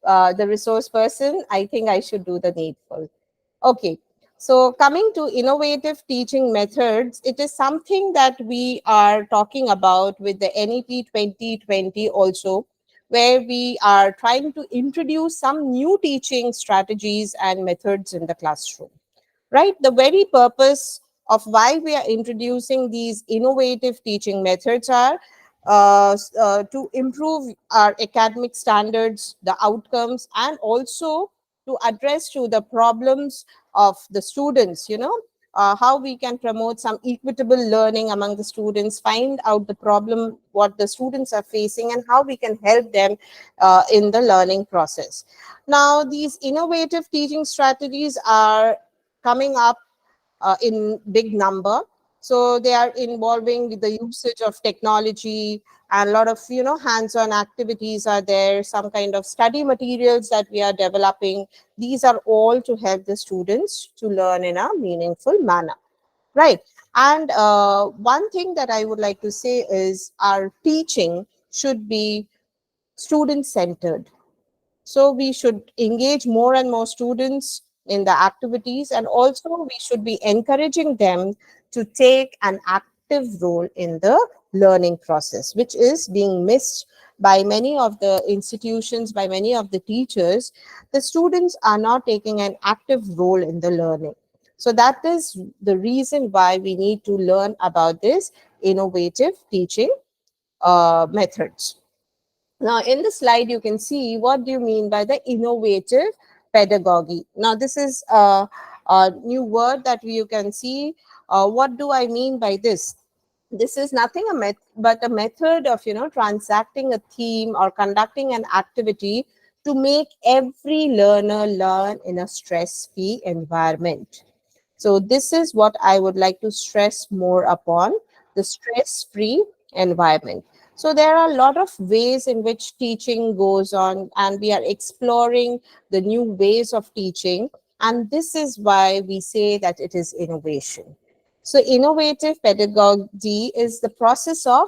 the resource person, I think I should do the needful. Okay. So coming to innovative teaching methods, it is something that we are talking about with the NEP 2020 also, where we are trying to introduce some new teaching strategies and methods in the classroom, right? The very purpose of why we are introducing these innovative teaching methods are to improve our academic standards, the outcomes, and also to address to the problems of the students, how we can promote some equitable learning among the students, find out the problem, what the students are facing, and how we can help them in the learning process. Now, these innovative teaching strategies are coming up in big number. So they are involving the usage of technology, and a lot of hands-on activities are there, some kind of study materials that we are developing. These are all to help the students to learn in a meaningful manner, right? And one thing that I would like to say is our teaching should be student centered. So we should engage more and more students in the activities, and also we should be encouraging them to take an active role in the learning process, which is being missed by many of the institutions, by many of the teachers. The students are not taking an active role in the learning. So that is the reason why we need to learn about this innovative teaching methods. Now, in the slide, you can see what do you mean by the innovative pedagogy. Now, this is a new word that you can see. What do I mean by this? This is nothing but a method of transacting a theme or conducting an activity to make every learner learn in a stress-free environment. So this is what I would like to stress more upon, the stress-free environment. So there are a lot of ways in which teaching goes on, and we are exploring the new ways of teaching. And this is why we say that it is innovation. So innovative pedagogy is the process of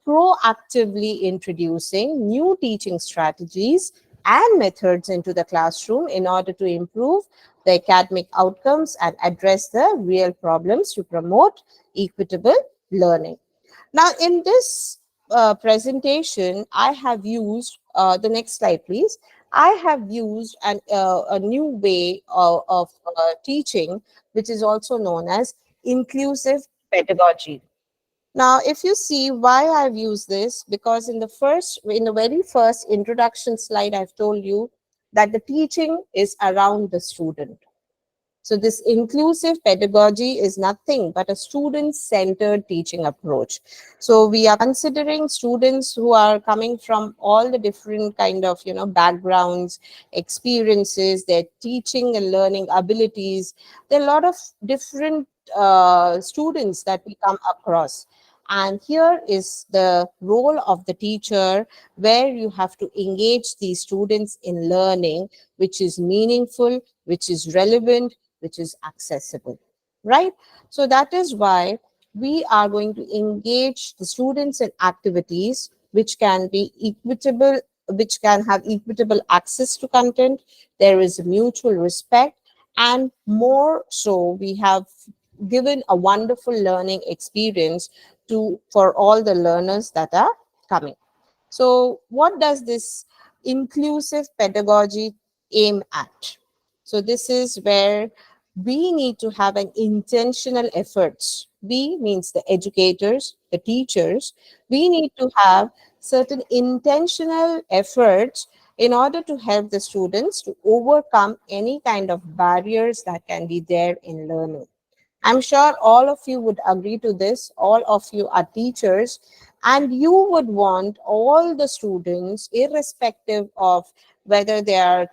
proactively introducing new teaching strategies and methods into the classroom in order to improve the academic outcomes and address the real problems to promote equitable learning. Now, in this presentation, I have used, the next slide, please. I have used a new way of teaching, which is also known as inclusive pedagogy. Now, if you see why I've used this, because in the very first introduction slide, I've told you that the teaching is around the student. So this inclusive pedagogy is nothing but a student-centered teaching approach. So we are considering students who are coming from all the different kind of, backgrounds, experiences, their teaching and learning abilities. There are a lot of different students that we come across. And here is the role of the teacher, where you have to engage these students in learning, which is meaningful, which is relevant, which is accessible, right? So that is why we are going to engage the students in activities which can be equitable, which can have equitable access to content. There is mutual respect, and more so, we have given a wonderful learning experience for all the learners that are coming. So what does this inclusive pedagogy aim at? So this is where we need to have an intentional efforts. We means the educators, the teachers. We need to have certain intentional efforts in order to help the students to overcome any kind of barriers that can be there in learning. I'm sure all of you would agree to this. All of you are teachers, and you would want all the students, irrespective of whether they are,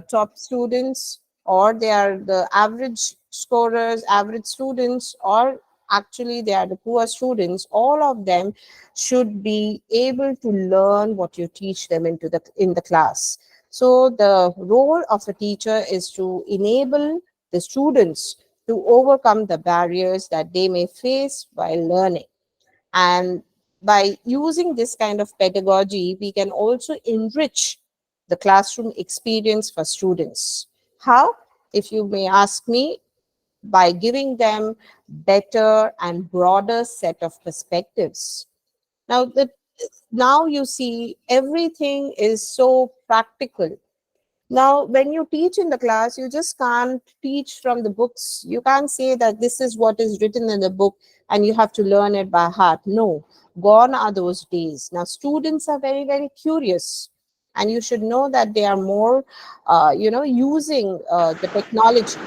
top students, or they are the average scorers, average students, or actually they are the poor students. All of them should be able to learn what you teach them in the class. So the role of a teacher is to enable the students to overcome the barriers that they may face while learning. And by using this kind of pedagogy, we can also enrich the classroom experience for students. How? If you may ask me, by giving them better and broader set of perspectives. Now, now you see everything is so practical. Now, when you teach in the class, you just can't teach from the books. You can't say that this is what is written in the book and you have to learn it by heart. No, gone are those days. Now, students are very, very curious. And you should know that they are more, using the technology.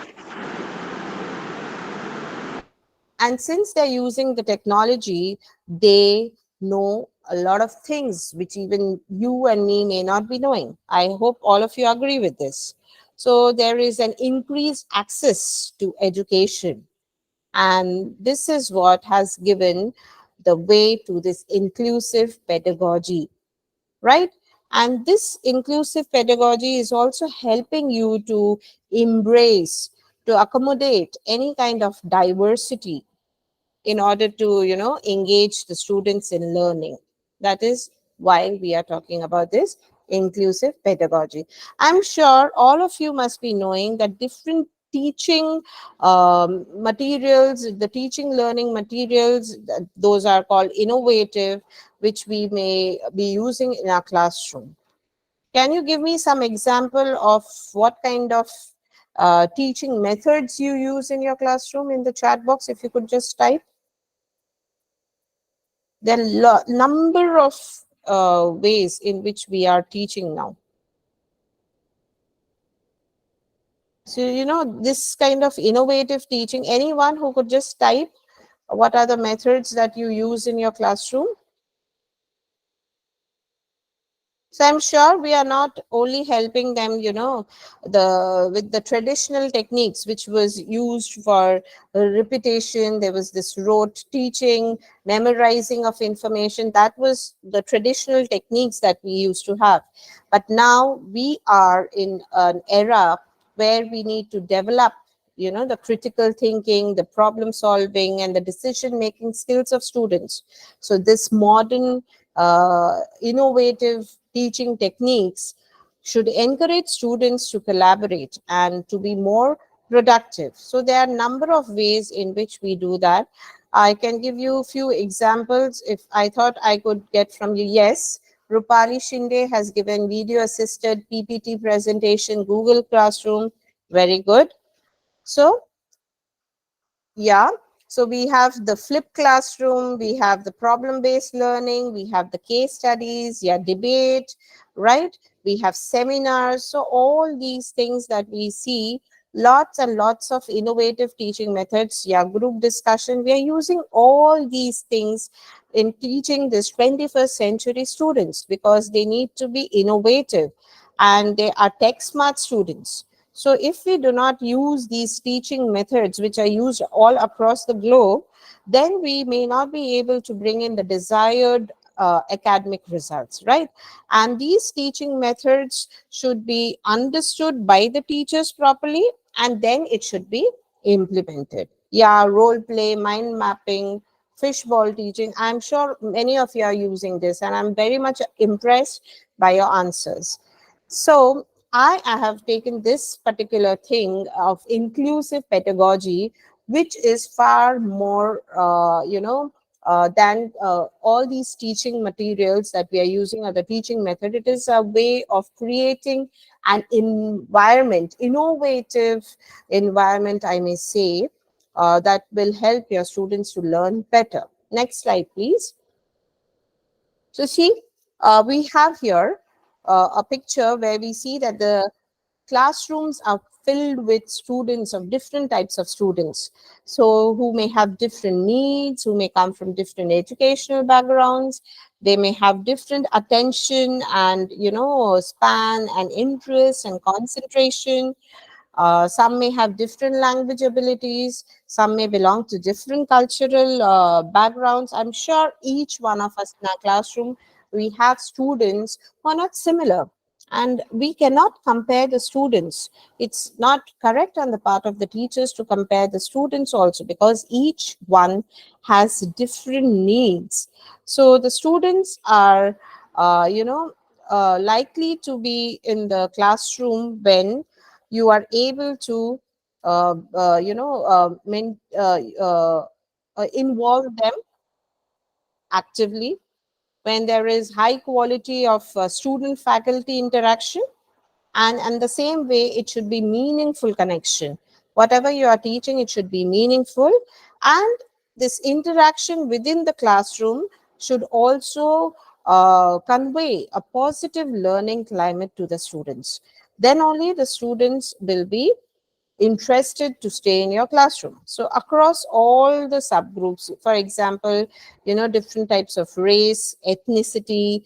And since they're using the technology, they know a lot of things which even you and me may not be knowing. I hope all of you agree with this. So there is an increased access to education, and this is what has given the way to this inclusive pedagogy, right? And this inclusive pedagogy is also helping you to embrace, to accommodate any kind of diversity in order to engage the students in learning. That is why we are talking about this inclusive pedagogy. I'm sure all of you must be knowing that different teaching materials, the teaching learning materials, those are called innovative, which we may be using in our classroom. Can you give me some example of what kind of teaching methods you use in your classroom in the chat box? If you could just type. There are number of ways in which we are teaching now. So, this kind of innovative teaching, anyone who could just type what are the methods that you use in your classroom? So I'm sure we are not only helping them, with the traditional techniques which was used for repetition. There was this rote teaching, memorizing of information. That was the traditional techniques that we used to have. But now we are in an era where we need to develop, the critical thinking, the problem solving, and the decision making skills of students. So this modern innovative teaching techniques should encourage students to collaborate and to be more productive. So there are a number of ways in which we do that. I can give you a few examples if I thought I could get from you. Yes, Rupali Shinde has given video assisted PPT presentation, Google Classroom. Very good. So yeah, so we have the flipped classroom, we have the problem-based learning, we have the case studies, yeah, debate, right? We have seminars. So all these things that we see, lots and lots of innovative teaching methods, yeah, group discussion. We are using all these things in teaching this 21st century students because they need to be innovative and they are tech smart students. So if we do not use these teaching methods, which are used all across the globe, then we may not be able to bring in the desired academic results, right? And these teaching methods should be understood by the teachers properly, and then it should be implemented. Yeah, role play, mind mapping, fishball teaching. I'm sure many of you are using this, and I'm very much impressed by your answers. So I have taken this particular thing of inclusive pedagogy, which is far more, than all these teaching materials that we are using or the teaching method. It is a way of creating an environment, innovative environment, I may say, that will help your students to learn better. Next slide, please. So see, we have here a picture where we see that the classrooms are filled with students of different types of students. So who may have different needs, who may come from different educational backgrounds. They may have different attention and, span and interest and concentration. Some may have different language abilities. Some may belong to different cultural backgrounds. I'm sure each one of us in our classroom, we have students who are not similar. And we cannot compare the students. It's not correct on the part of the teachers to compare the students also because each one has different needs. So the students are, likely to be in the classroom when you are able to involve them actively, when there is high quality of student faculty interaction, and the same way it should be meaningful connection. Whatever you are teaching, it should be meaningful, and this interaction within the classroom should also convey a positive learning climate to the students. Then only the students will be interested to stay in your classroom. So across all the subgroups, for example, different types of race, ethnicity,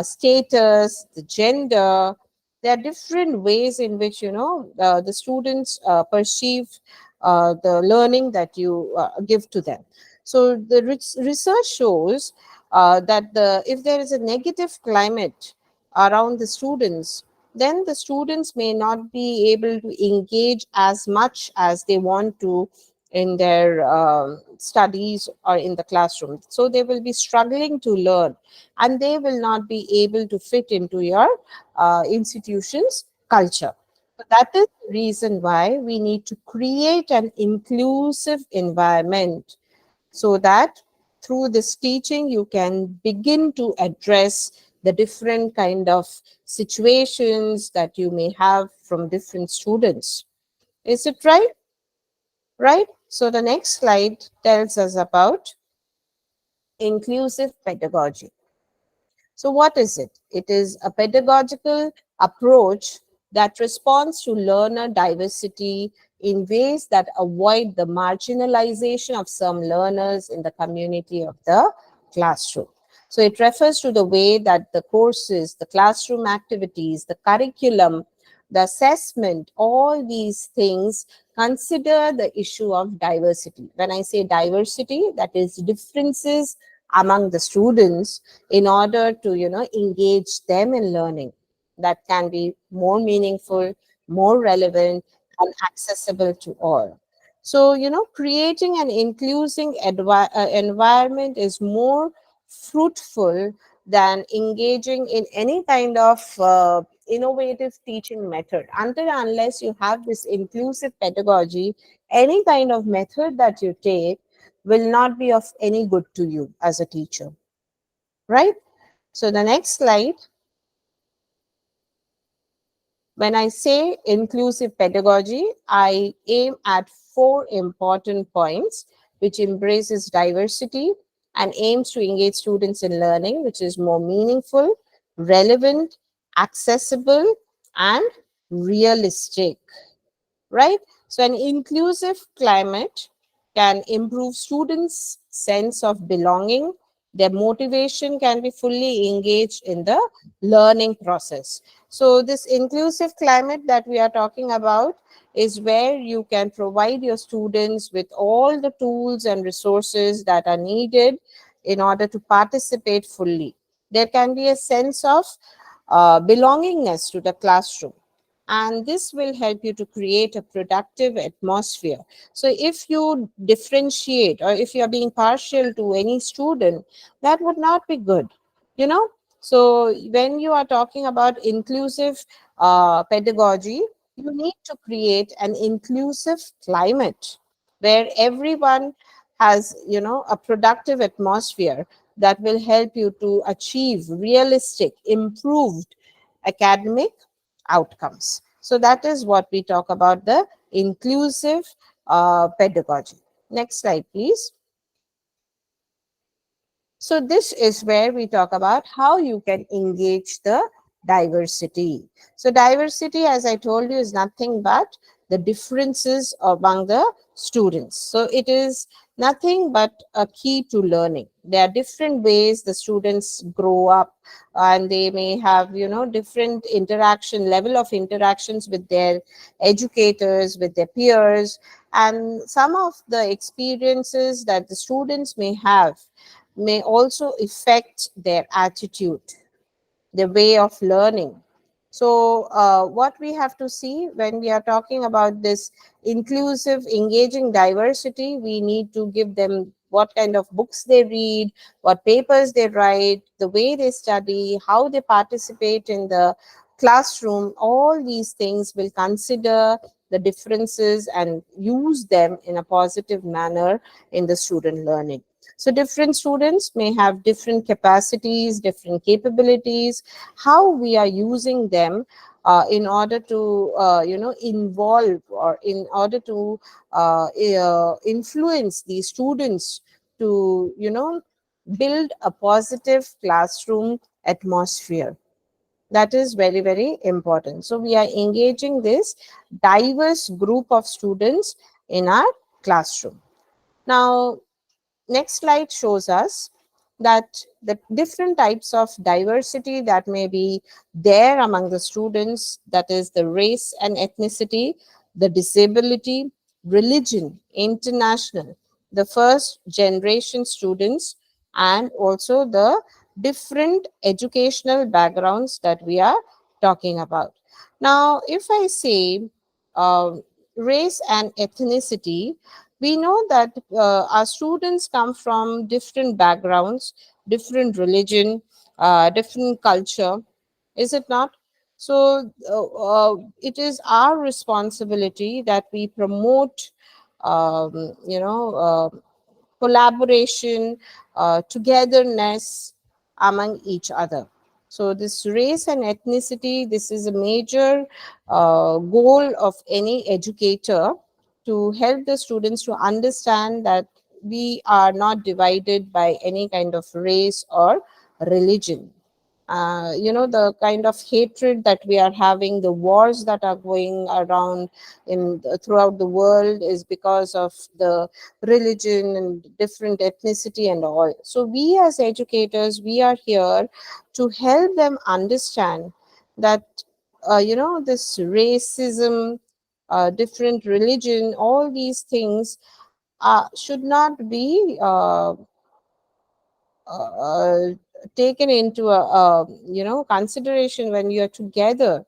status, the gender, there are different ways in which the students perceive the learning that you give to them. So the research shows that if there is a negative climate around the students, then the students may not be able to engage as much as they want to in their studies or in the classroom. So they will be struggling to learn, and they will not be able to fit into your institution's culture. So that is the reason why we need to create an inclusive environment, so that through this teaching you can begin to address the different kind of situations that you may have from different students. Is it right? So the next slide tells us about inclusive pedagogy. So, what is it? It is a pedagogical approach that responds to learner diversity in ways that avoid the marginalization of some learners in the community of the classroom. So, it refers to the way that the courses, the classroom activities, the curriculum, the assessment, all these things consider the issue of diversity. When I say diversity, that is differences among the students, in order to engage them in learning that can be more meaningful, more relevant, and accessible to all. So creating an inclusive environment is more fruitful than engaging in any kind of innovative teaching method. Until unless you have this inclusive pedagogy, any kind of method that you take will not be of any good to you as a teacher, right? So the next slide, when I say inclusive pedagogy, I aim at four important points, which embraces diversity and aims to engage students in learning, which is more meaningful, relevant, accessible, and realistic, right? So an inclusive climate can improve students' sense of belonging. Their motivation can be fully engaged in the learning process. So this inclusive climate that we are talking about is where you can provide your students with all the tools and resources that are needed in order to participate fully. There can be a sense of belongingness to the classroom, and this will help you to create a productive atmosphere. So if you differentiate, or if you are being partial to any student, that would not be good, you know so when you are talking about inclusive pedagogy, you need to create an inclusive climate where everyone has a productive atmosphere that will help you to achieve realistic, improved academic outcomes. So that is what we talk about, the inclusive pedagogy. Next slide, please. So this is where we talk about how you can engage the diversity. So diversity, as I told you, is nothing but the differences among the students. So it is nothing but a key to learning. There are different ways the students grow up, and they may have different interaction level of interactions with their educators, with their peers, and some of the experiences that the students may have may also affect their attitude, their way of learning. So, what we have to see when we are talking about this inclusive, engaging diversity, we need to give them what kind of books they read, what papers they write, the way they study, how they participate in the classroom. All these things will consider the differences and use them in a positive manner in the student learning. So different students may have different capacities, different capabilities. How we are using them in order to involve, or in order to influence these students to build a positive classroom atmosphere. That is very, very important. So we are engaging this diverse group of students in our classroom. Now, next slide shows us that the different types of diversity that may be there among the students, that is the race and ethnicity, the disability, religion, international, the first generation students, and also the different educational backgrounds that we are talking about. Now, if I say race and ethnicity, we know that our students come from different backgrounds, different religion, different culture, is it not? So it is our responsibility that we promote um, you know uh, collaboration, togetherness among each other. So this race and ethnicity, this is a major goal of any educator, to help the students to understand that we are not divided by any kind of race or religion. The kind of hatred that we are having, the wars that are going around throughout the world, is because of the religion and different ethnicity and all. So we as educators, we are here to help them understand that this racism, different religion, all these things should not be uh, taken into a consideration. When you are together,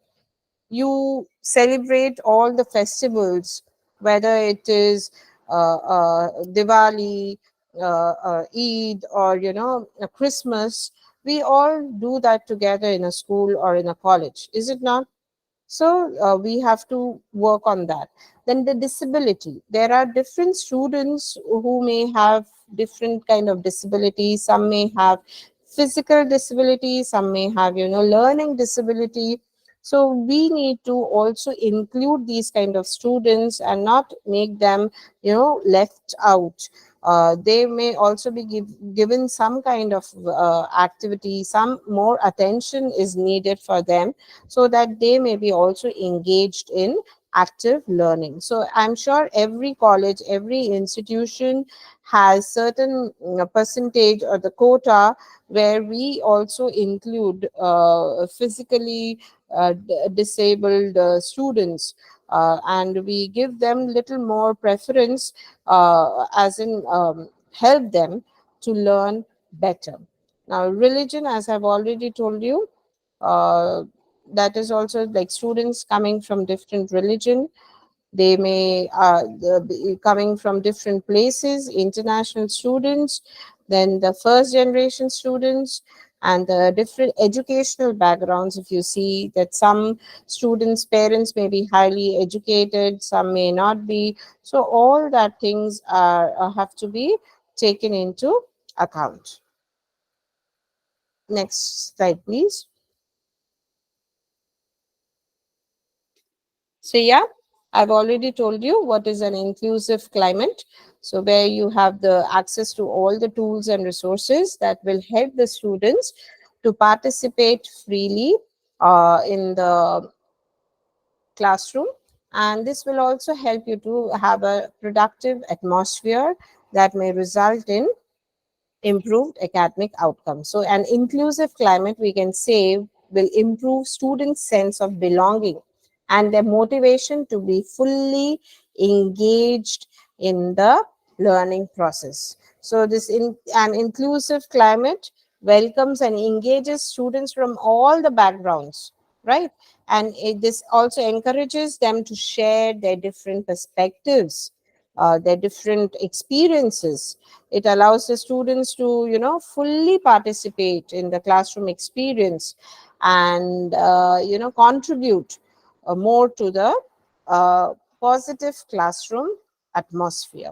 you celebrate all the festivals, whether it is Diwali, Eid, or a Christmas. We all do that together in a school or in a college, is it not? So we have to work on that. Then the disability, there are different students who may have different kind of disabilities. Some may have physical disability, some may have learning disability. So we need to also include these kind of students and not make them left out. They may also be given some kind of activity, some more attention is needed for them, so that they may be also engaged in active learning. So I'm sure every college, every institution has certain percentage or the quota where we also include physically disabled students, and we give them little more preference, as in help them to learn better. Now, religion, as I've already told you, uh, that is also like students coming from different religion. They may be coming from different places, international students, then the first generation students, and the different educational backgrounds. If you see that some students parents may be highly educated, some may not be, so all that things are have to be taken into account. Next slide, please. So yeah, I've already told you what is an inclusive climate. So where you have the access to all the tools and resources that will help the students to participate freely in the classroom. And this will also help you to have a productive atmosphere that may result in improved academic outcomes. So an inclusive climate, we can say, will improve students' sense of belonging and their motivation to be fully engaged in the learning process. So this in an inclusive climate welcomes and engages students from all the backgrounds, right? And this also encourages them to share their different perspectives. their different experiences. It allows the students to, fully participate in the classroom experience and, contribute more to the positive classroom atmosphere.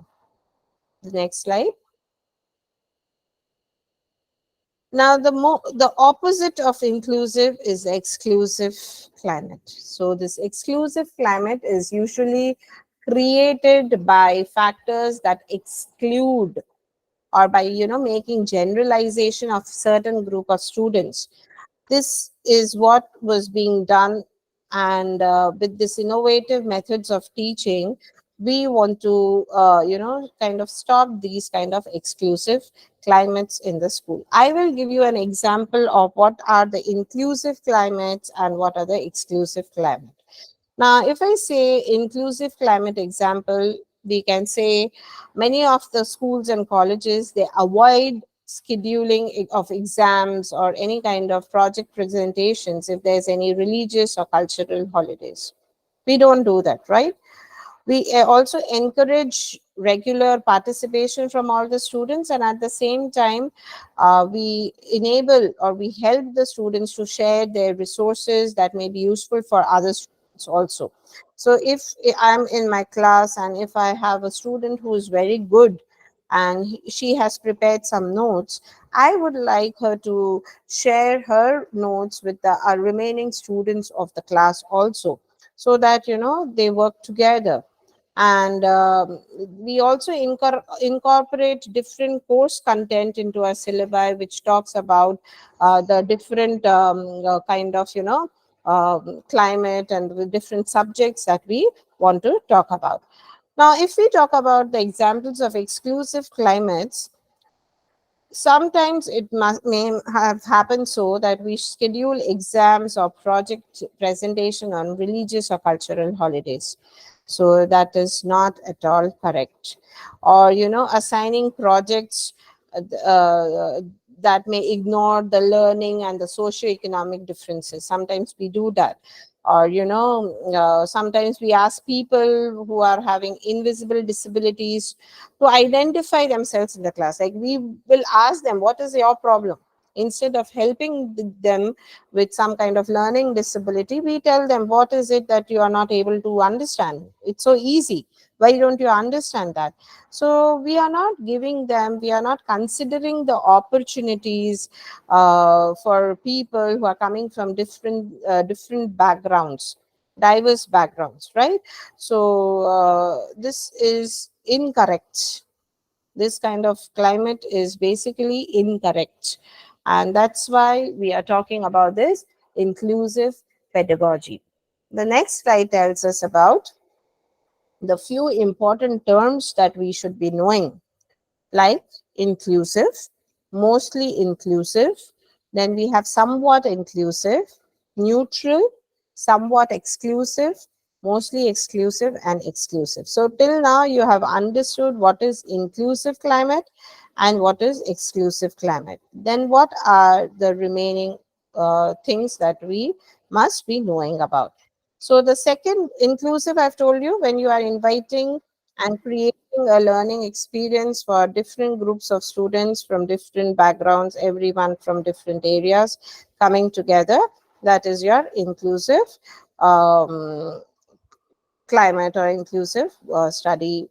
The next slide. Now, the opposite of inclusive is exclusive climate. So, this exclusive climate is usually created by factors that exclude, or by, making generalization of certain group of students. This is what was being done, and with this innovative methods of teaching, we want to, kind of stop these kind of exclusive climates in the school. I will give you an example of what are the inclusive climates and what are the exclusive climates. Now, if I say inclusive climate example, we can say many of the schools and colleges, they avoid scheduling of exams or any kind of project presentations if there's any religious or cultural holidays. We don't do that, right? We also encourage regular participation from all the students, and at the same time, we enable or we help the students to share their resources that may be useful for other students also. So if I'm in my class and if I have a student who is very good and she has prepared some notes, I would like her to share her notes with the remaining students of the class also, so that, they work together. And we also incorporate different course content into our syllabi, which talks about the different kind of, climate and the different subjects that we want to talk about. Now, if we talk about the examples of exclusive climates, sometimes it may have happened so that we schedule exams or project presentation on religious or cultural holidays. So that is not at all correct. Or, assigning projects that may ignore the learning and the socio-economic differences. Sometimes we do that. Or, sometimes we ask people who are having invisible disabilities to identify themselves in the class. Like, we will ask them, what is your problem? Instead of helping them with some kind of learning disability, we tell them, what is it that you are not able to understand? It's so easy. Why don't you understand that? So we are not giving them, we are not considering the opportunities for people who are coming from different backgrounds, diverse backgrounds, right? So this is incorrect. This kind of climate is basically incorrect, and that's why we are talking about this inclusive pedagogy. The next slide tells us about the few important terms that we should be knowing, like inclusive, mostly inclusive. Then we have somewhat inclusive, neutral, somewhat exclusive, mostly exclusive, and exclusive. So till now you have understood what is inclusive climate and what is exclusive climate. Then what are the remaining things that we must be knowing about? So the second, inclusive, I've told you, when you are inviting and creating a learning experience for different groups of students from different backgrounds, everyone from different areas coming together, that is your inclusive um, climate or inclusive study,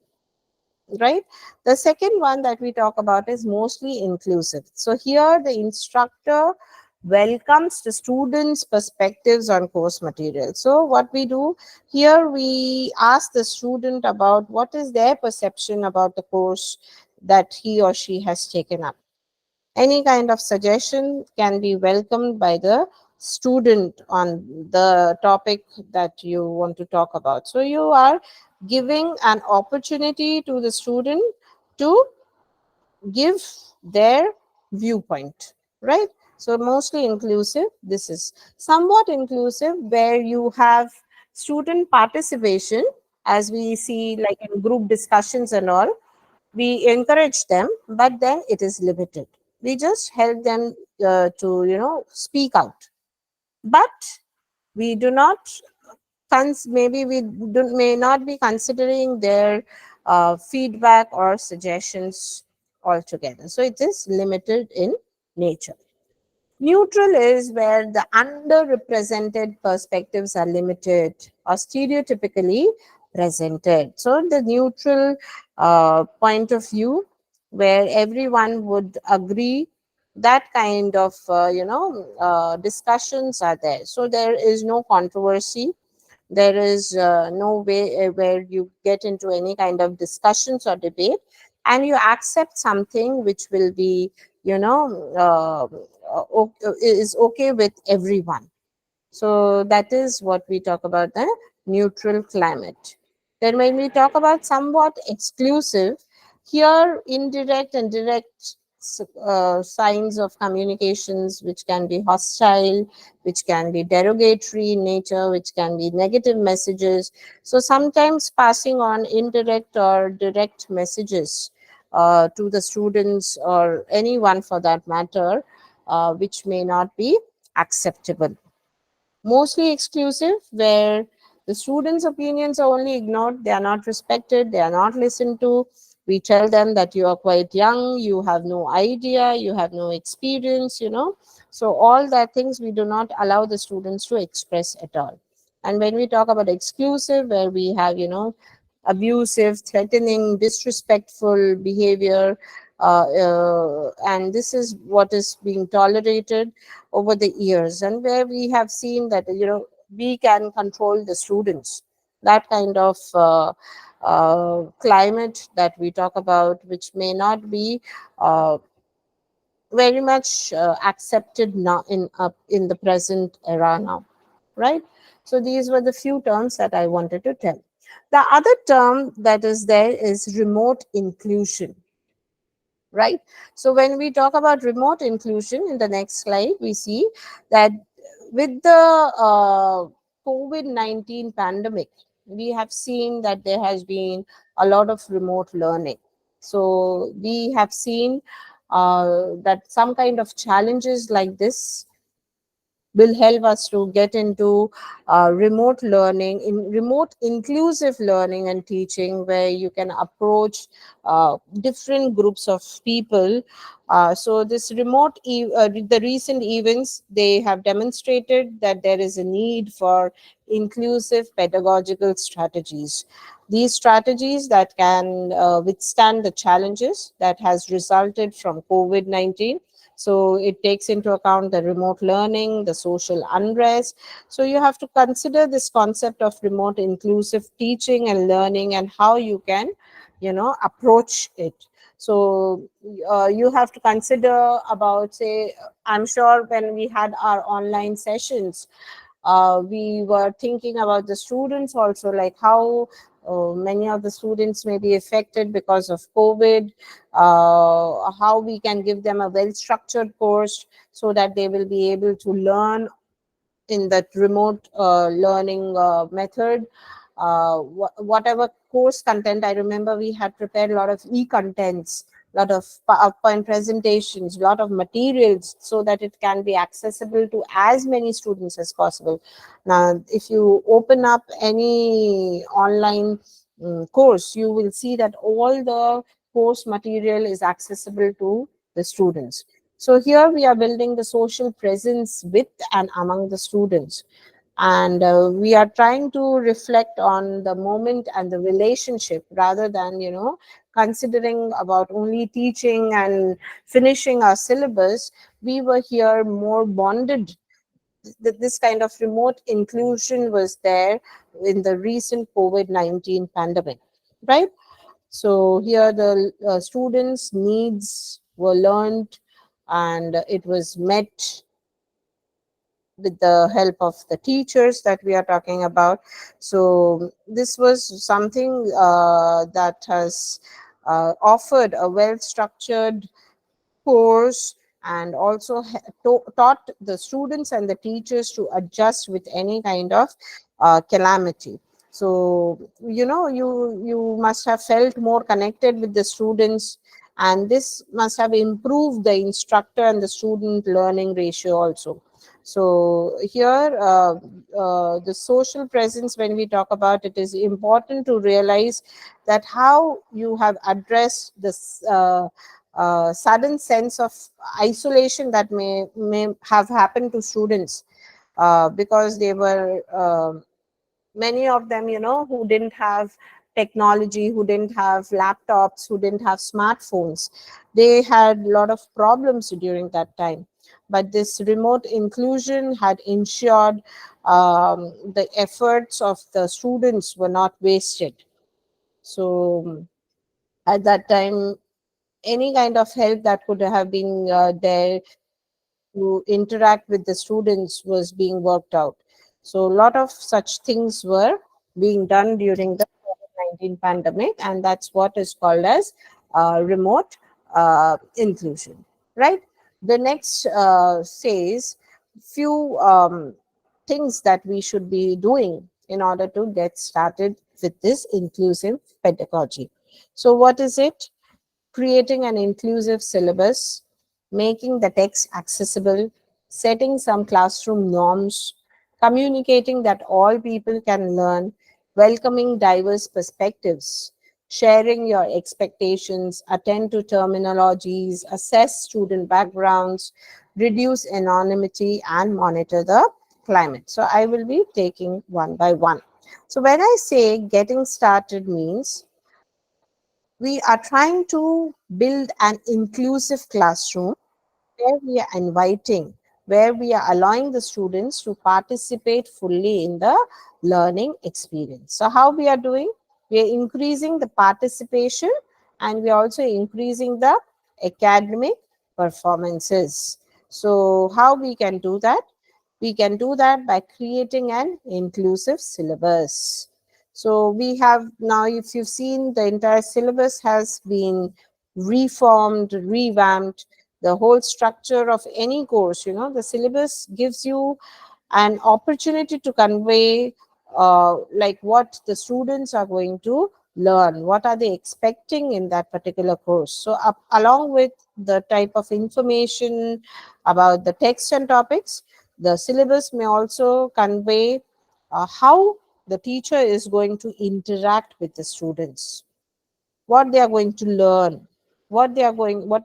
right? The second one that we talk about is mostly inclusive. So here the instructor welcomes the students' perspectives on course material. So what we do here, we ask the student about what is their perception about the course that he or she has taken up. Any kind of suggestion can be welcomed by the student on the topic that you want to talk about. So you are giving an opportunity to the student to give their viewpoint, right? So mostly inclusive. This is somewhat inclusive, where you have student participation, as we see like in group discussions and all. We encourage them, but then it is limited. We just help them to, speak out, but we do not maybe we may not be considering their feedback or suggestions altogether. So it is limited in nature. Neutral is where the underrepresented perspectives are limited or stereotypically presented. So the neutral point of view, where everyone would agree, that kind of discussions are there. So there is no controversy. There is no way where you get into any kind of discussions or debate, and you accept something which will be, is okay with everyone. So that is what we talk about, the neutral climate. Then when we talk about somewhat exclusive, here indirect and direct signs of communications which can be hostile, which can be derogatory in nature, which can be negative messages. So sometimes passing on indirect or direct messages to the students or anyone for that matter, which may not be acceptable. Mostly exclusive, where the students' opinions are only ignored, they are not respected, they are not listened to. We tell them that you are quite young, you have no idea, you have no experience. So, all that things we do not allow the students to express at all. And when we talk about exclusive, where we have, abusive, threatening, disrespectful behavior, and this is what is being tolerated over the years, and where we have seen that we can control the students. That kind of climate that we talk about, which may not be very much accepted now in the present era now, right? So these were the few terms that I wanted to tell. The other term that is there is remote inclusion, right? So when we talk about remote inclusion, in the next slide we see that with the COVID-19 pandemic, we have seen that there has been a lot of remote learning. So we have seen that some kind of challenges like this will help us to get into remote learning, in remote inclusive learning and teaching, where you can approach different groups of people. So this the recent events, they have demonstrated that there is a need for inclusive pedagogical strategies. These strategies that can withstand the challenges that has resulted from COVID-19. So it takes into account the remote learning, the social unrest. So you have to consider this concept of remote inclusive teaching and learning, and how you can, approach it. So you have to consider about, say, I'm sure when we had our online sessions, we were thinking about the students also, like how many of the students may be affected because of COVID, how we can give them a well structured course so that they will be able to learn in that remote learning method. Whatever course content, I remember we had prepared a lot of e-contents, a lot of PowerPoint presentations, a lot of materials, so that it can be accessible to as many students as possible. Now, if you open up any online course, you will see that all the course material is accessible to the students. So here we are building the social presence with and among the students. And we are trying to reflect on the moment and the relationship, rather than, considering about only teaching and finishing our syllabus. We were here more bonded. This kind of remote inclusion was there in the recent COVID-19 pandemic, right? So here the students' needs were learned, and it was met with the help of the teachers that we are talking about. So this was something that has offered a well structured course, and also taught the students and the teachers to adjust with any kind of calamity. So you must have felt more connected with the students, and this must have improved the instructor and the student learning ratio also. So here, the social presence, when we talk about it, is important to realize that how you have addressed this sudden sense of isolation that may have happened to students, because they were many of them, who didn't have technology, who didn't have laptops, who didn't have smartphones. They had a lot of problems during that time. But this remote inclusion had ensured the efforts of the students were not wasted. So at that time, any kind of help that could have been there to interact with the students was being worked out. So a lot of such things were being done during the COVID-19 pandemic, and that's what is called as remote inclusion, right? The next says few things that we should be doing in order to get started with this inclusive pedagogy. So what is it? Creating an inclusive syllabus, making the text accessible, setting some classroom norms, communicating that all people can learn, welcoming diverse perspectives, sharing your expectations, attend to terminologies, assess student backgrounds, reduce anonymity, and monitor the climate. So I will be taking one by one. So when I say getting started means we are trying to build an inclusive classroom where we are inviting, where we are allowing the students to participate fully in the learning experience. So, how we are doing? We are increasing the participation, and we are also increasing the academic performances. So, how we can do that? We can do that by creating an inclusive syllabus. So we have now, if you've seen, the entire syllabus has been reformed, revamped. The whole structure of any course, the syllabus gives you an opportunity to convey like what the students are going to learn, what are they expecting in that particular course. So along with the type of information about the text and topics, the syllabus may also convey how the teacher is going to interact with the students, what they are going to learn, what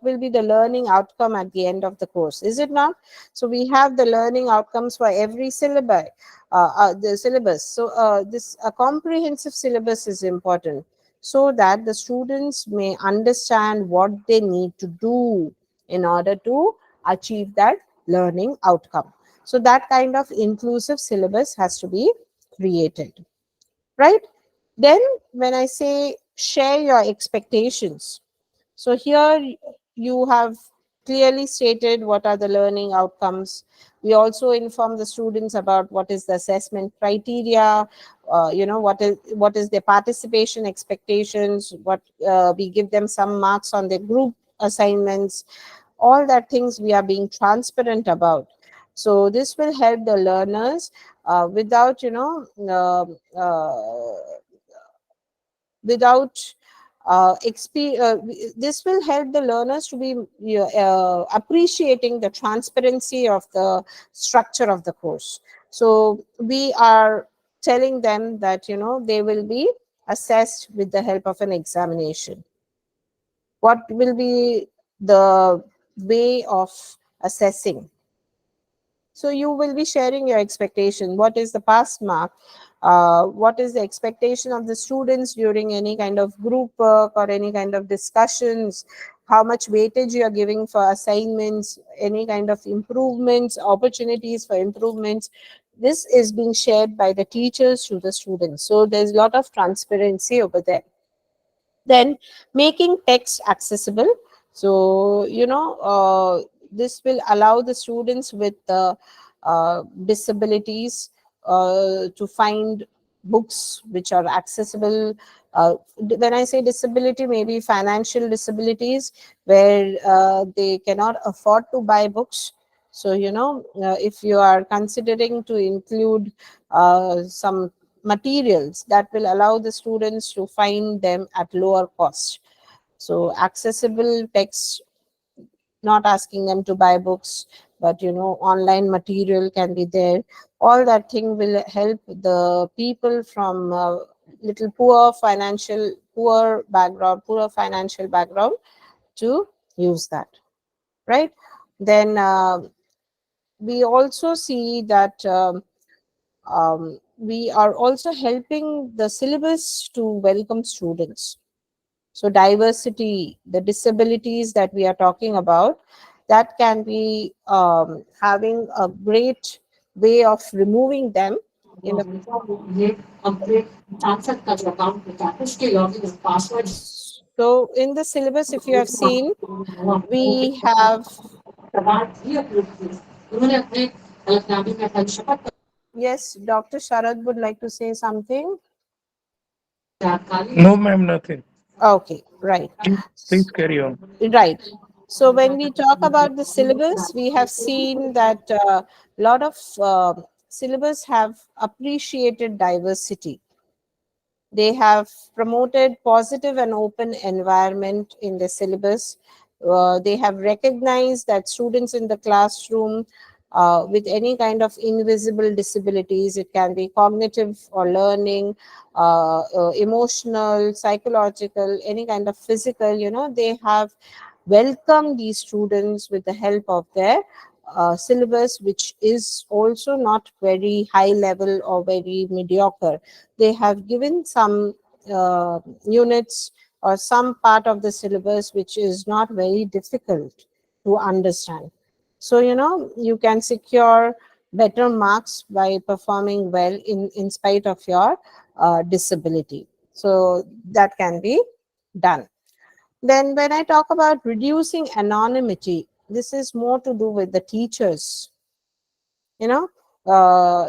will be the learning outcome at the end of the course, is it not? So we have the learning outcomes for every syllabi, the syllabus. So this a comprehensive syllabus is important, so that the students may understand what they need to do in order to achieve that learning outcome. So that kind of inclusive syllabus has to be created, right? Then, when I say share your expectations, so here you have clearly stated what are the learning outcomes. We also inform the students about what is the assessment criteria, what is their participation expectations, what we give them some marks on their group assignments. All that things we are being transparent about. So this will help the learners without without this will help the learners to be appreciating the transparency of the structure of the course. So we are telling them that they will be assessed with the help of an examination. What will be the way of assessing? So you will be sharing your expectation. What is the pass mark? What is the expectation of the students during any kind of group work or any kind of discussions? How much weightage you are giving for assignments? Any kind of improvements, opportunities for improvements? This is being shared by the teachers to the students. So there's a lot of transparency over there. Then making text accessible. So this will allow the students with disabilities to find books which are accessible. When I say disability, maybe financial disabilities, where they cannot afford to buy books. So if you are considering to include some materials that will allow the students to find them at lower cost. So accessible text, not asking them to buy books, but online material can be there. All that thing will help the people from little poor background, poor financial background, to use that, right? Then we also see that we are also helping the syllabus to welcome students. So diversity, the disabilities that we are talking about, that can be having a great way of removing them in the. So in the syllabus, if you have seen, we have. Yes, Dr. Sharad would like to say something. No, ma'am, nothing. Okay, right. Please carry on. Right. So when we talk about the syllabus, we have seen that a lot of syllabus have appreciated diversity. They have promoted positive and open environment in the syllabus. They have recognized that students in the classroom with any kind of invisible disabilities, it can be cognitive or learning, emotional, psychological, any kind of physical, they have welcomed these students with the help of their syllabus, which is also not very high level or very mediocre. They have given some units or some part of the syllabus which is not very difficult to understand. So you can secure better marks by performing well in spite of your disability. So that can be done. Then when I talk about reducing anonymity, this is more to do with the teachers. you know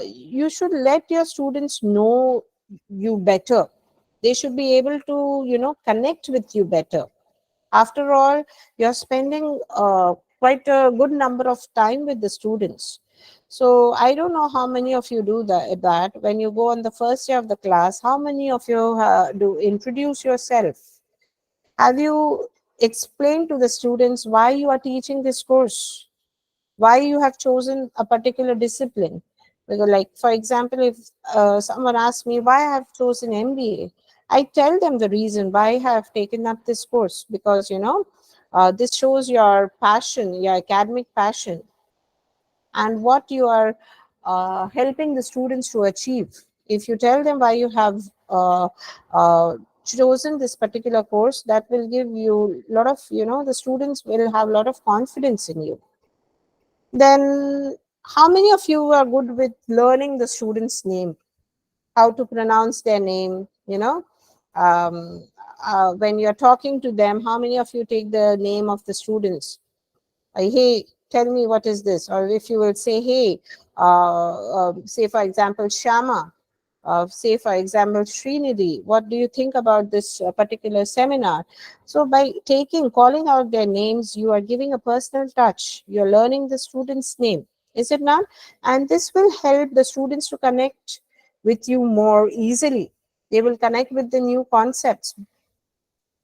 you should let your students know you better. They should be able to connect with you better. After all, you're spending quite a good number of time with the students. So I don't know how many of you do that when you go on the first day of the class. How many of you do introduce yourself? Have you explained to the students why you are teaching this course, why you have chosen a particular discipline? Because, like, for example, if someone asks me why I have chosen MBA, I tell them the reason why I have taken up this course, because this shows your passion, your academic passion, and what you are helping the students to achieve. If you tell them why you have chosen this particular course, that will give you a lot of, the students will have a lot of confidence in you. Then, how many of you are good with learning the student's name, how to pronounce their name? Um, when you're talking to them, how many of you take the name of the students? Hey, tell me what is this? Or if you will say, hey, say for example, Shama, say for example, Srinidhi, what do you think about this particular seminar? So by calling out their names, you are giving a personal touch. You're learning the student's name, is it not? And this will help the students to connect with you more easily. They will connect with the new concepts.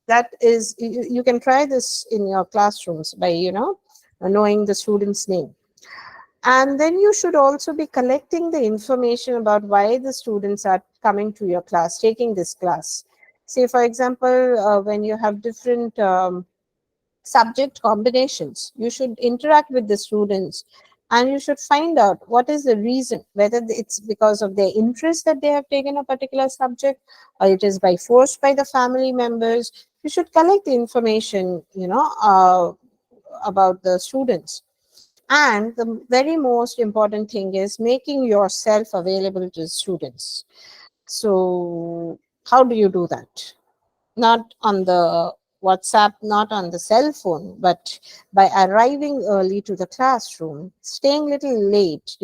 That is, you can try this in your classrooms by knowing the student's name. And then you should also be collecting the information about why the students are coming to your class, taking this class. Say for example, when you have different subject combinations, you should interact with the students, and you should find out what is the reason, whether it's because of their interest that they have taken a particular subject, or it is by force by the family members. You should collect the information about the students. And the very most important thing is making yourself available to students. So how do you do that? Not on the WhatsApp, not on the cell phone, but by arriving early to the classroom, staying little late,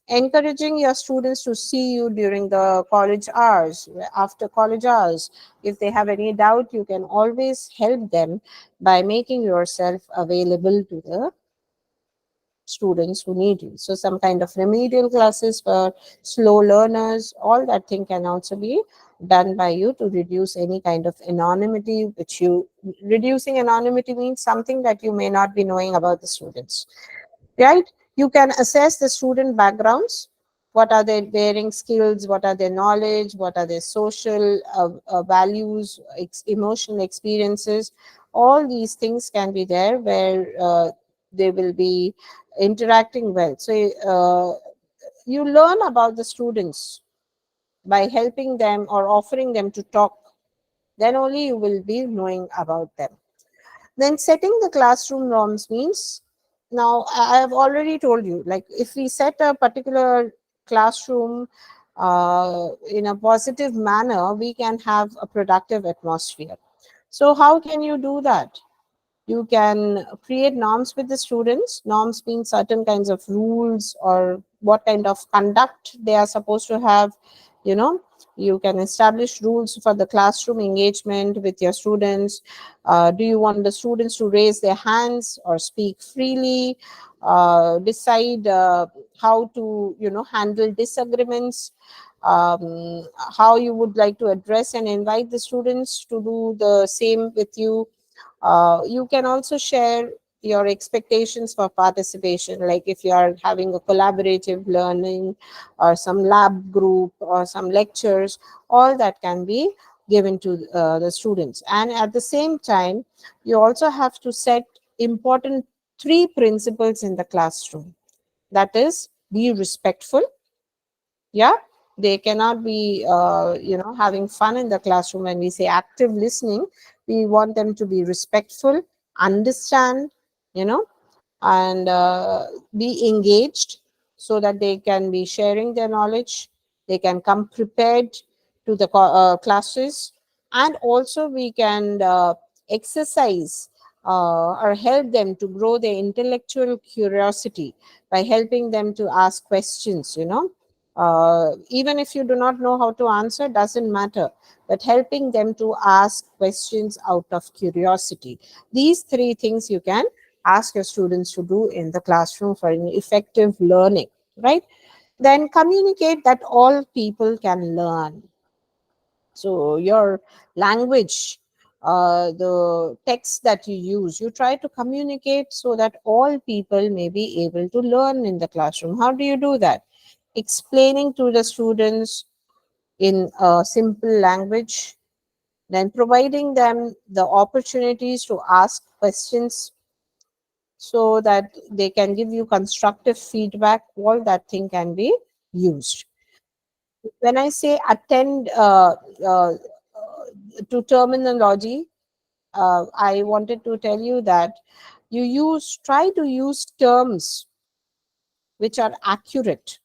encouraging your students to see you during the college hours, after college hours. If they have any doubt, you can always help them by making yourself available to the students who need you. So some kind of remedial classes for slow learners, all that thing can also be done by you to reduce any kind of anonymity, reducing anonymity means something that you may not be knowing about the students. right? You can assess the student backgrounds. What are their varying skills? What are their knowledge? What are their social values, emotional experiences? All these things can be there where they will be interacting well. So you learn about the students by helping them or offering them to talk. Then only you will be knowing about them. Then setting the classroom norms means, now I have already told you, like if we set a particular classroom in a positive manner, we can have a productive atmosphere. So how can you do that? You can create norms with the students. Norms mean certain kinds of rules or what kind of conduct they are supposed to have. You know, you can establish rules for the classroom engagement with your students. Do you want the students to raise their hands or speak freely? Decide how to, handle disagreements. How you would like to address and invite the students to do the same with you. You can also share your expectations for participation, like if you are having a collaborative learning or some lab group or some lectures, all that can be given to the students. And at the same time, you also have to set important three principles in the classroom. That is, be respectful. Yeah, they cannot be having fun in the classroom. When we say active listening, we want them to be respectful, understand, you know and be engaged, so that they can be sharing their knowledge. They can come prepared to the classes. And also we can exercise or help them to grow their intellectual curiosity by helping them to ask questions. Even if you do not know how to answer, doesn't matter, but helping them to ask questions out of curiosity. These three things you can ask your students to do in the classroom for an effective learning, right? Then communicate that all people can learn. So your language, the text that you use, you try to communicate so that all people may be able to learn in the classroom. How do you do that? Explaining to the students in a simple language, then providing them the opportunities to ask questions so that they can give you constructive feedback. All that thing can be used. When I say attend uh, to terminology, I wanted to tell you that try to use terms which are accurate,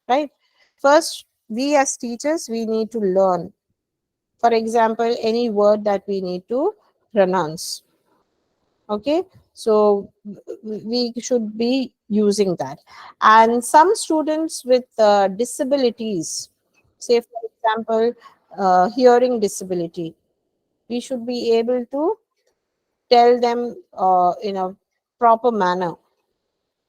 right? First, we as teachers, we need to learn. For example, any word that we need to pronounce. Okay, so we should be using that. And some students with disabilities, say for example, hearing disability, we should be able to tell them in a proper manner,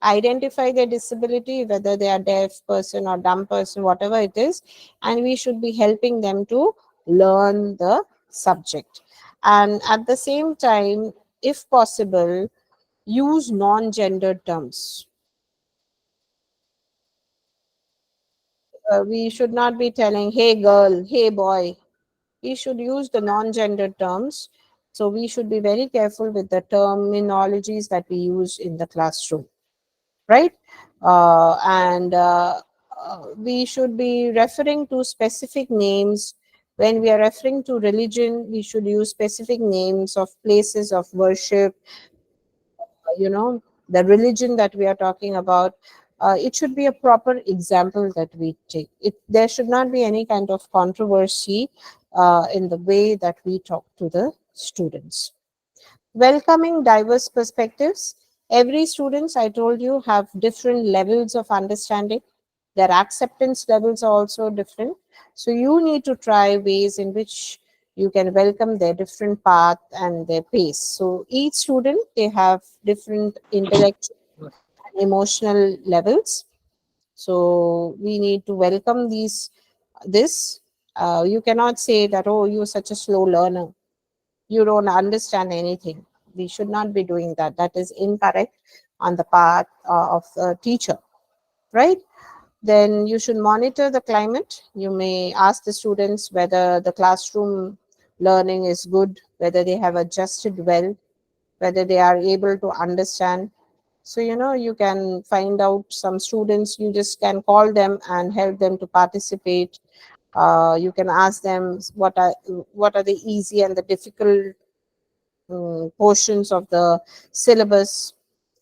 identify their disability, whether they are deaf person or dumb person, whatever it is, and we should be helping them to learn the subject. And at the same time, if possible, use non-gendered terms. We should not be telling, hey girl, hey boy. We should use the non-gendered terms. So we should be very careful with the terminologies that we use in the classroom, right? And we should be referring to specific names. When we are referring to religion, we should use specific names of places of worship, the religion that we are talking about. It should be a proper example that we take. There should not be any kind of controversy in the way that we talk to the students. Welcoming diverse perspectives. Every students, I told you, have different levels of understanding. Their acceptance levels are also different. So you need to try ways in which you can welcome their different path and their pace. So each student, they have different intellectual and emotional levels. So we need to welcome this. You cannot say that, oh, you're such a slow learner, you don't understand anything. We should not be doing that. That is incorrect. on the part of the teacher, right? Then you should monitor the climate. You may ask the students whether the classroom learning is good, whether they have adjusted well, whether they are able to understand. So, you can find out some students, you just can call them and help them to participate. You can ask them what are the easy and the difficult portions of the syllabus,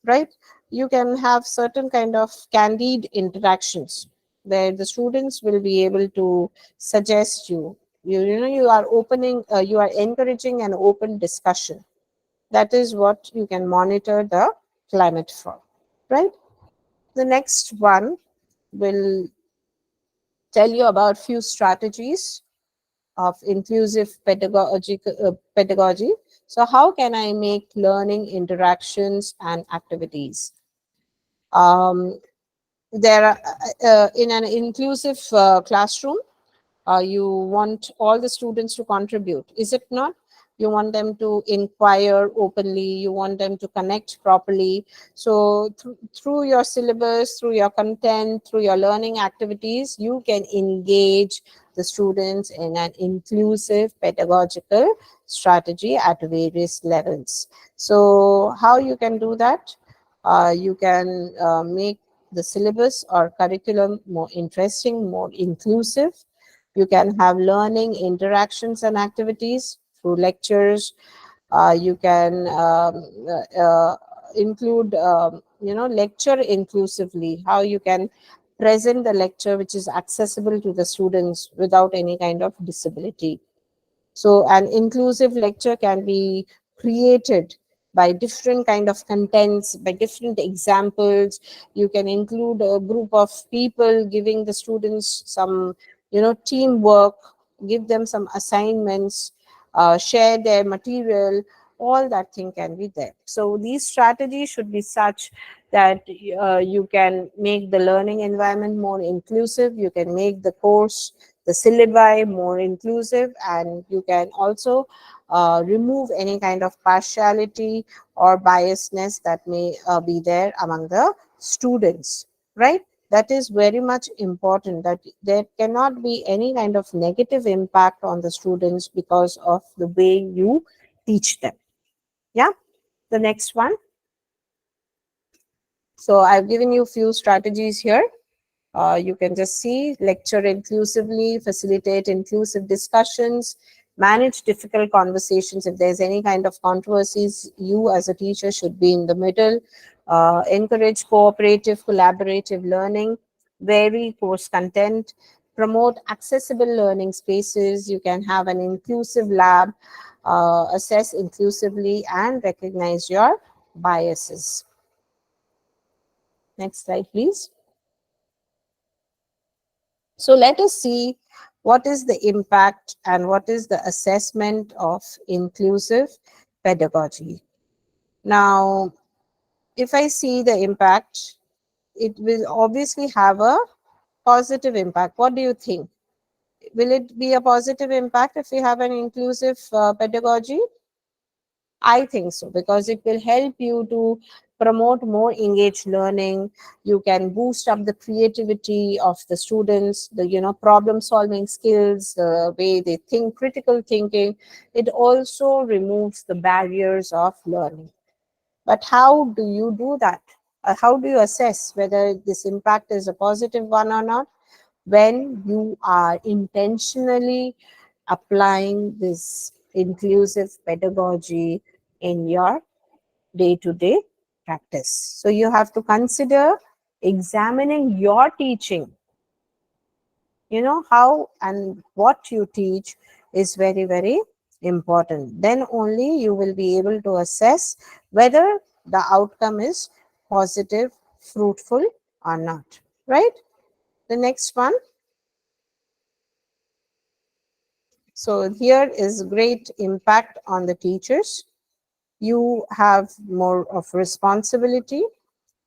right? You can have certain kind of candid interactions where the students will be able to suggest you are opening, you are encouraging an open discussion. That is what you can monitor the climate for, right? The next one will tell you about few strategies of inclusive pedagogy. So, how can I make learning interactions and activities? Um, there are, in an inclusive classroom, you want all the students to contribute, is it not? You want them to inquire openly, you want them to connect properly. So through your syllabus, through your content, through your learning activities, you can engage the students in an inclusive pedagogical strategy at various levels. So how you can do that? You can make the syllabus or curriculum more interesting, more inclusive. You can have learning interactions and activities through lectures. You can include, lecture inclusively, how you can present the lecture which is accessible to the students without any kind of disability. So an inclusive lecture can be created by different kind of contents, by different examples. You can include a group of people giving the students some, teamwork, give them some assignments, share their material. All that thing can be there. So these strategies should be such that you can make the learning environment more inclusive. You can make the course, the syllabi more inclusive, and you can also remove any kind of partiality or biasness that may be there among the students, right? That is very much important, that there cannot be any kind of negative impact on the students because of the way you teach them. Yeah, the next one. So I've given you few strategies here. You can just see: lecture inclusively, facilitate inclusive discussions, manage difficult conversations. If there's any kind of controversies, you as a teacher should be in the middle. Encourage cooperative, collaborative learning, vary course content, promote accessible learning spaces. You can have an inclusive lab, assess inclusively, and recognize your biases. Next slide, please. So let us see what is the impact and what is the assessment of inclusive pedagogy. Now, if I see the impact, it will obviously have a positive impact. What do you think? Will it be a positive impact if we have an inclusive pedagogy? I think so, because it will help you to promote more engaged learning. You can boost up the creativity of the students, the problem solving skills, the way they think, critical thinking. It also removes the barriers of learning. But how do you do that? How do you assess whether this impact is a positive one or not? When you are intentionally applying this inclusive pedagogy in your day to day practice. So, you have to consider examining your teaching. How and what you teach is very, very important. Then only you will be able to assess whether the outcome is positive, fruitful, or not. Right? The next one. So here is great impact on the teachers. You have more of responsibility.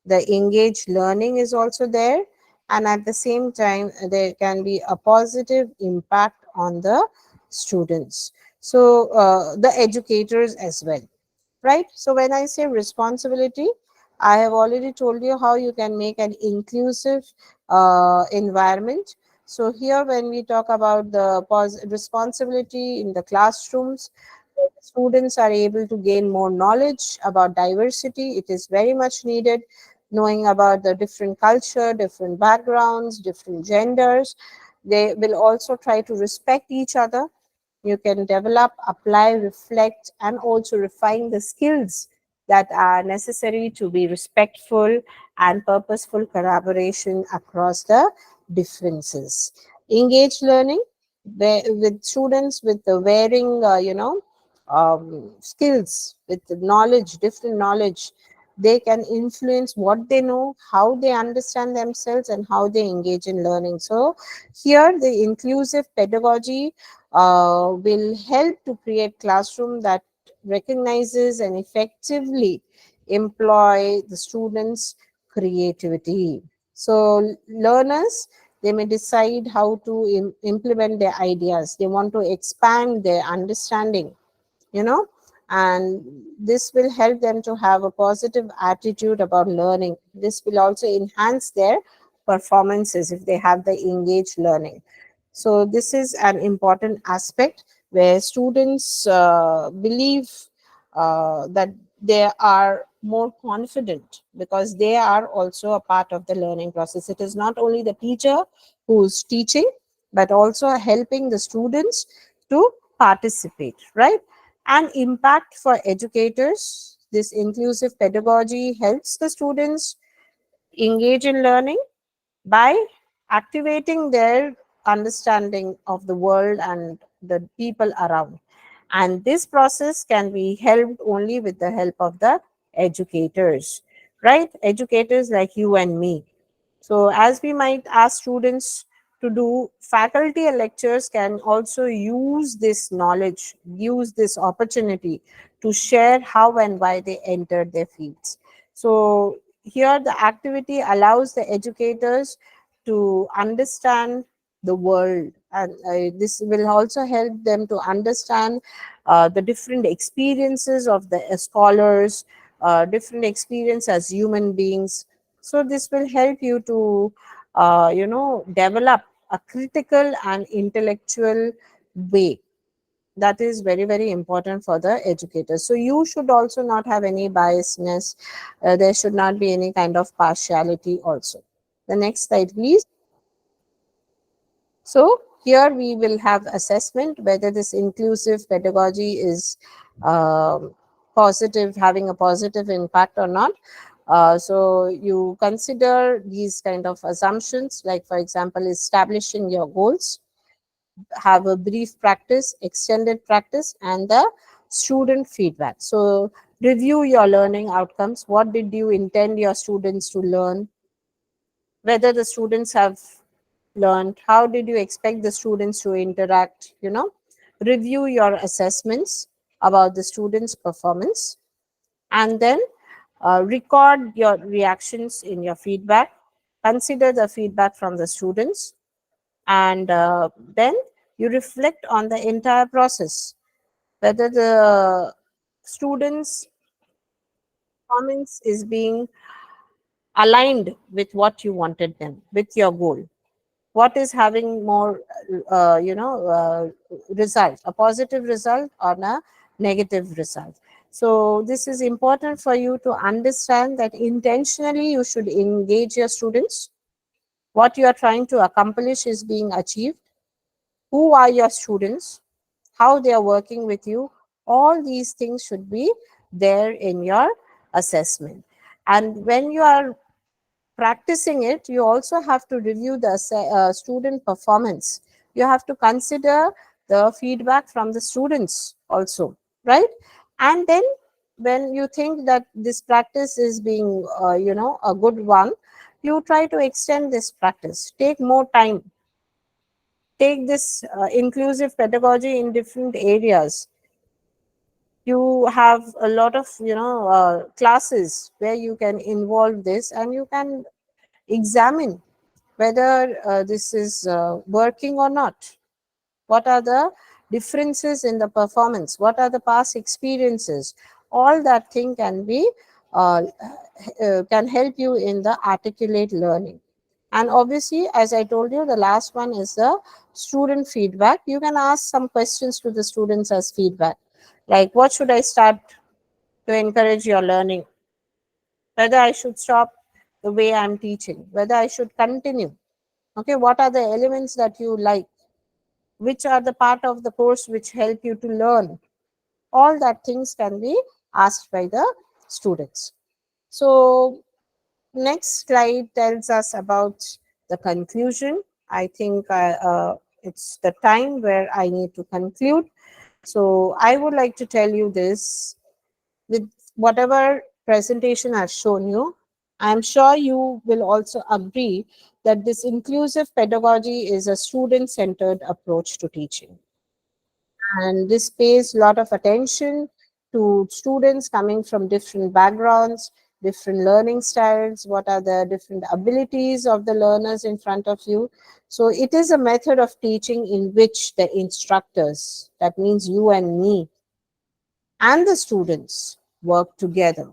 The engaged learning is also there. And at the same time, there can be a positive impact on the students. So the educators as well, right? So when I say responsibility, I have already told you how you can make an inclusive environment. So here, when we talk about the responsibility in the classrooms, where the students are able to gain more knowledge about diversity. It is very much needed, knowing about the different culture, different backgrounds, different genders. They will also try to respect each other. You can develop, apply, reflect, and also refine the skills that are necessary to be respectful and purposeful collaboration across the differences. Engage learning with students with the varying, skills, with the knowledge, different knowledge. They can influence what they know, how they understand themselves, and how they engage in learning. So, here the inclusive pedagogy will help to create classroom that recognizes and effectively employ the students' creativity. So learners, they may decide how to implement their ideas. They want to expand their understanding, you know, and this will help them to have a positive attitude about learning. This will also enhance their performances if they have the engaged learning. So this is an important aspect where students believe that they are more confident because they are also a part of the learning process. It is not only the teacher who's teaching, but also helping the students to participate, right? And impact for educators. This inclusive pedagogy helps the students engage in learning by activating their understanding of the world and the people around. And this process can be helped only with the help of the educators, right? Educators like you and me. So, as we might ask students to do, faculty and lecturers can also use this knowledge, use this opportunity to share how and why they entered their fields. So, here the activity allows the educators to understand the world, and this will also help them to understand the different experiences of the scholars, different experience as human beings. So this will help you to develop a critical and intellectual way. That is very, very important for the educators. So you should also not have any biasness. There should not be any kind of partiality also. The next slide, please. So here we will have assessment whether this inclusive pedagogy is positive, having a positive impact or not. So you consider these kind of assumptions, like for example, establishing your goals, have a brief practice, extended practice, and the student feedback. So review your learning outcomes. What did you intend your students to learn? Whether the students have learned, how did you expect the students to interact, review your assessments about the students performance, and then record your reactions in your feedback, consider the feedback from the students, and then you reflect on the entire process, whether the students performance is being aligned with what you wanted them, with your goal. What is having more result, a positive result or a negative result? So this is important for you to understand that intentionally you should engage your students. What you are trying to accomplish is being achieved. Who are your students, how they are working with you? All these things should be there in your assessment. And when you are practicing it, you also have to review the student performance. You have to consider the feedback from the students also, right? And then when you think that this practice is being a good one, you try to extend this practice, take more time, take this inclusive pedagogy in different areas. You have a lot of classes where you can involve this, and you can examine whether this is working or not. What are the differences in the performance? What are the past experiences? All that thing can be uh, can help you in the articulate learning. And obviously, as I told you, the last one is the student feedback. You can ask some questions to the students as feedback, like what should I start to encourage your learning, whether I should stop the way I'm teaching, whether I should continue. Okay, what are the elements that you like? Which are the part of the course which help you to learn? All that things can be asked by the students. So next slide tells us about the conclusion. I think it's the time where I need to conclude. So I would like to tell you this: with whatever presentation I've shown you, I'm sure you will also agree that this inclusive pedagogy is a student-centered approach to teaching. And this pays a lot of attention to students coming from different backgrounds, different learning styles, what are the different abilities of the learners in front of you. So it is a method of teaching in which the instructors, that means you and me, and the students work together.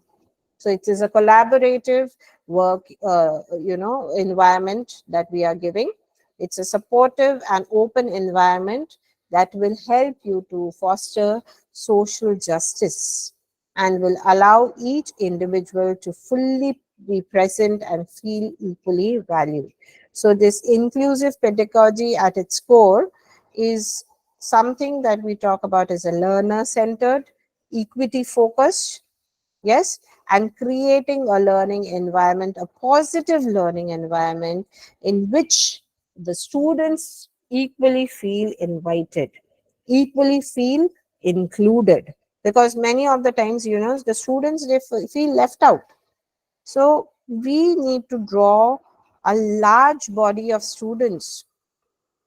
So it is a collaborative work, environment that we are giving. It's a supportive and open environment that will help you to foster social justice and will allow each individual to fully be present and feel equally valued. So this inclusive pedagogy at its core is something that we talk about as a learner centered, equity focused, yes, and creating a learning environment, a positive learning environment in which the students equally feel invited, equally feel included, because many of the times, the students, they feel left out. So we need to draw a large body of students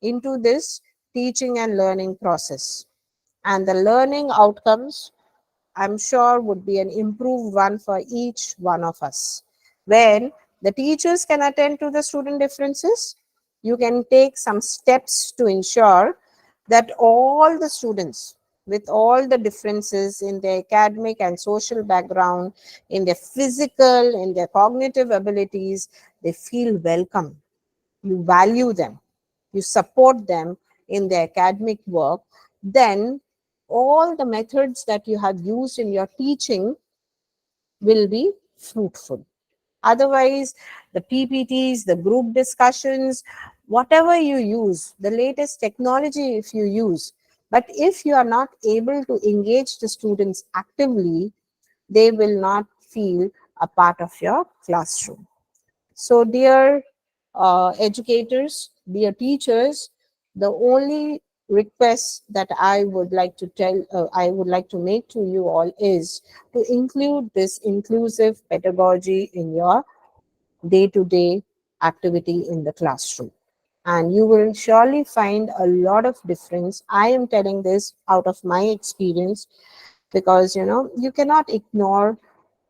into this teaching and learning process, and the learning outcomes, I'm sure, would be an improved one for each one of us. When the teachers can attend to the student differences, you can take some steps to ensure that all the students, with all the differences in their academic and social background, in their physical, in their cognitive abilities, they feel welcome. You value them, you support them in their academic work, then all the methods that you have used in your teaching will be fruitful. Otherwise, the PPTs, the group discussions, whatever you use, the latest technology if you use, but if you are not able to engage the students actively, they will not feel a part of your classroom. So, dear educators, dear teachers, the only request that I would like to make to you all is to include this inclusive pedagogy in your day to day activity in the classroom. And you will surely find a lot of difference. I am telling this out of my experience because you cannot ignore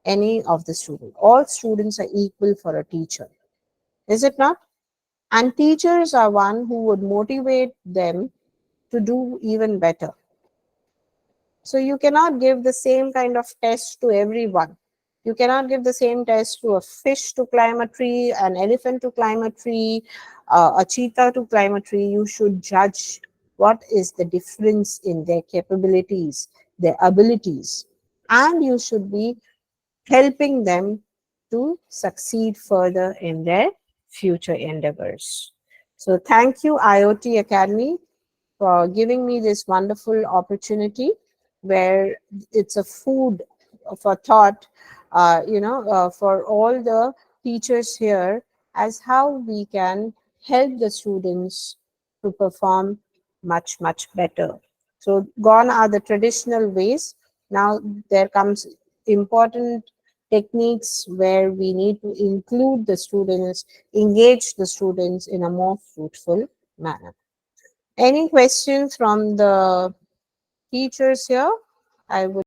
any of the students. All students are equal for a teacher, is it not? And teachers are one who would motivate them to do even better. So you cannot give the same kind of test to everyone. You cannot give the same test to a fish to climb a tree, an elephant to climb a tree, a cheetah to climb a tree. You should judge what is the difference in their capabilities, their abilities, and you should be helping them to succeed further in their future endeavors. So, thank you, IoT Academy, for giving me this wonderful opportunity where it's a food for thought, for all the teachers here as how we can help the students to perform much, much better. So, gone are the traditional ways. Now, there comes important techniques where we need to include the students, engage the students in a more fruitful manner. Any questions from the teachers here? I would